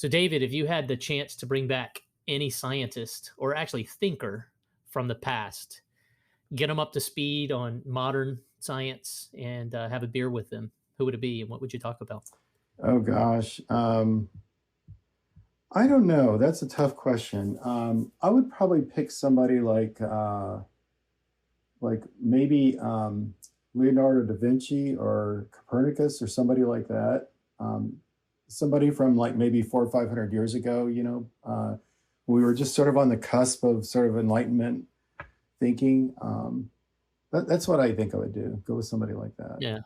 So, David, if you had the chance to bring back any scientist or actually thinker from the past, get them up to speed on modern science and have a beer with them, who would it be and what would you talk about? Oh gosh. I don't know. That's a tough question. I would probably pick somebody like maybe Leonardo da Vinci or Copernicus or somebody like that. Somebody from like maybe 400 or 500 years ago, we were just sort of on the cusp of sort of enlightenment thinking. That's what I think I would do. Go with somebody like that. Yeah.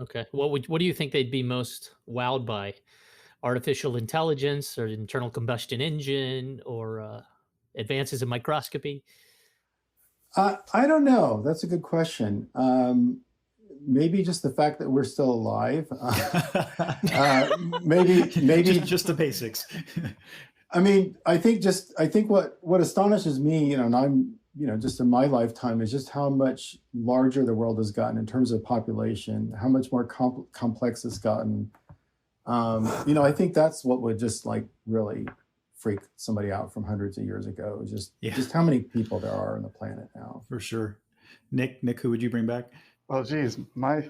Okay. What do you think they'd be most wowed by? Artificial intelligence or internal combustion engine or advances in microscopy? I don't know. That's a good question. Maybe just the fact that we're still alive. Maybe just the basics. I mean, I think what astonishes me, and I'm, just in my lifetime is just how much larger the world has gotten in terms of population, how much more complex it's gotten. I think that's what would just like really freak somebody out from hundreds of years ago. Just how many people there are on the planet now. For sure. Nick, who would you bring back? Well, geez, my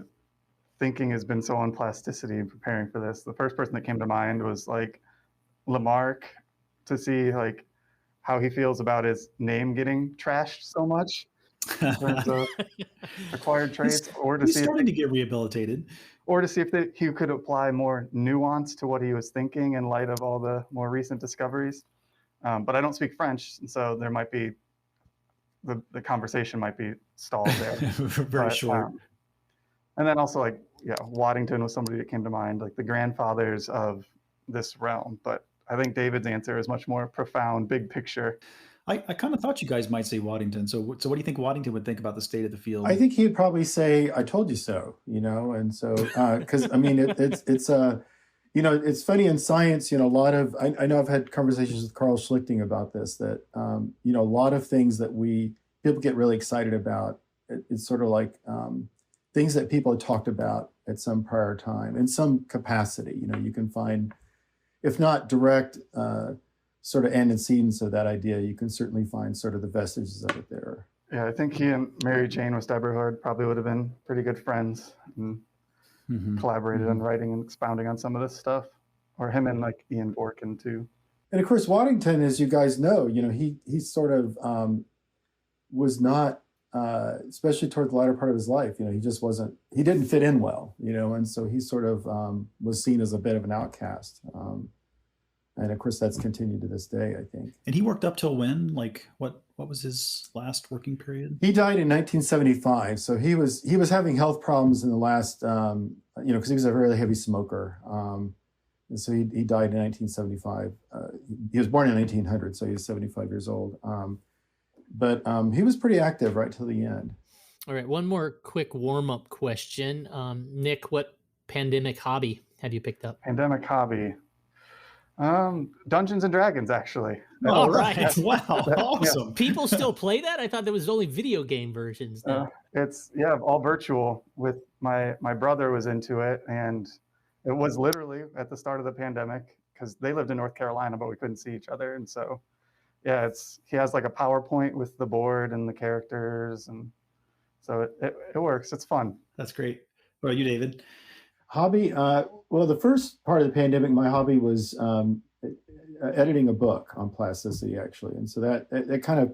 thinking has been so on plasticity in preparing for this. The first person that came to mind was like Lamarck, to see like how he feels about his name getting trashed so much in terms of acquired traits, or to he's see starting to get rehabilitated, or to see if he could apply more nuance to what he was thinking in light of all the more recent discoveries. But I don't speak French, and so there might be the conversation might be stalled there. Very short. And then also Waddington was somebody that came to mind, like the grandfathers of this realm. But I think David's answer is much more profound, big picture. I kind of thought you guys might say Waddington. So what do you think Waddington would think about the state of the field? I think he'd probably say, "I told you so," and so because I mean it's funny in science. A lot of I know I've had conversations with Carl Schlichting about this. That a lot of things that people get really excited about. It's sort of like things that people had talked about at some prior time in some capacity. You can find, if not direct sort of antecedents of that idea, you can certainly find sort of the vestiges of it there. Yeah, I think he and Mary Jane Westerberg probably would have been pretty good friends and collaborated on writing and expounding on some of this stuff. Or him and like Ian Dworkin too. And of course, Waddington, as you guys know, he sort of was not, especially toward the latter part of his life, he didn't fit in well, and so he sort of was seen as a bit of an outcast. And of course, that's continued to this day, I think. And he worked up till when? Like, what was his last working period? He died in 1975. So he was having health problems in the last, because he was a very heavy smoker. And so he died in 1975. He was born in 1900, so he was 75 years old. But he was pretty active right till the end. All right, one more quick warm-up question. Nick, what pandemic hobby have you picked up? Pandemic hobby. Dungeons and Dragons, actually. All right. Wow. Awesome. Yeah. People still play that? I thought there was only video game versions now. It's all virtual. With my brother was into it, and it was literally at the start of the pandemic because they lived in North Carolina, but we couldn't see each other. And so, he has like a PowerPoint with the board and the characters. And so it works. It's fun. That's great. What about you, David? Hobby? Well, the first part of the pandemic, my hobby was editing a book on plasticity, actually. And so that kind of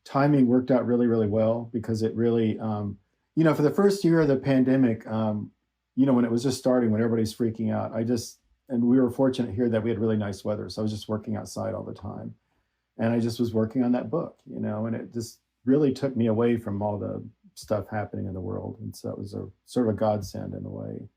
timing worked out really, really well because it really, for the first year of the pandemic, when it was just starting, when everybody's freaking out, and we were fortunate here that we had really nice weather. So I was just working outside all the time. And I just was working on that book, and it just really took me away from all the stuff happening in the world. And so it was a sort of a godsend in a way.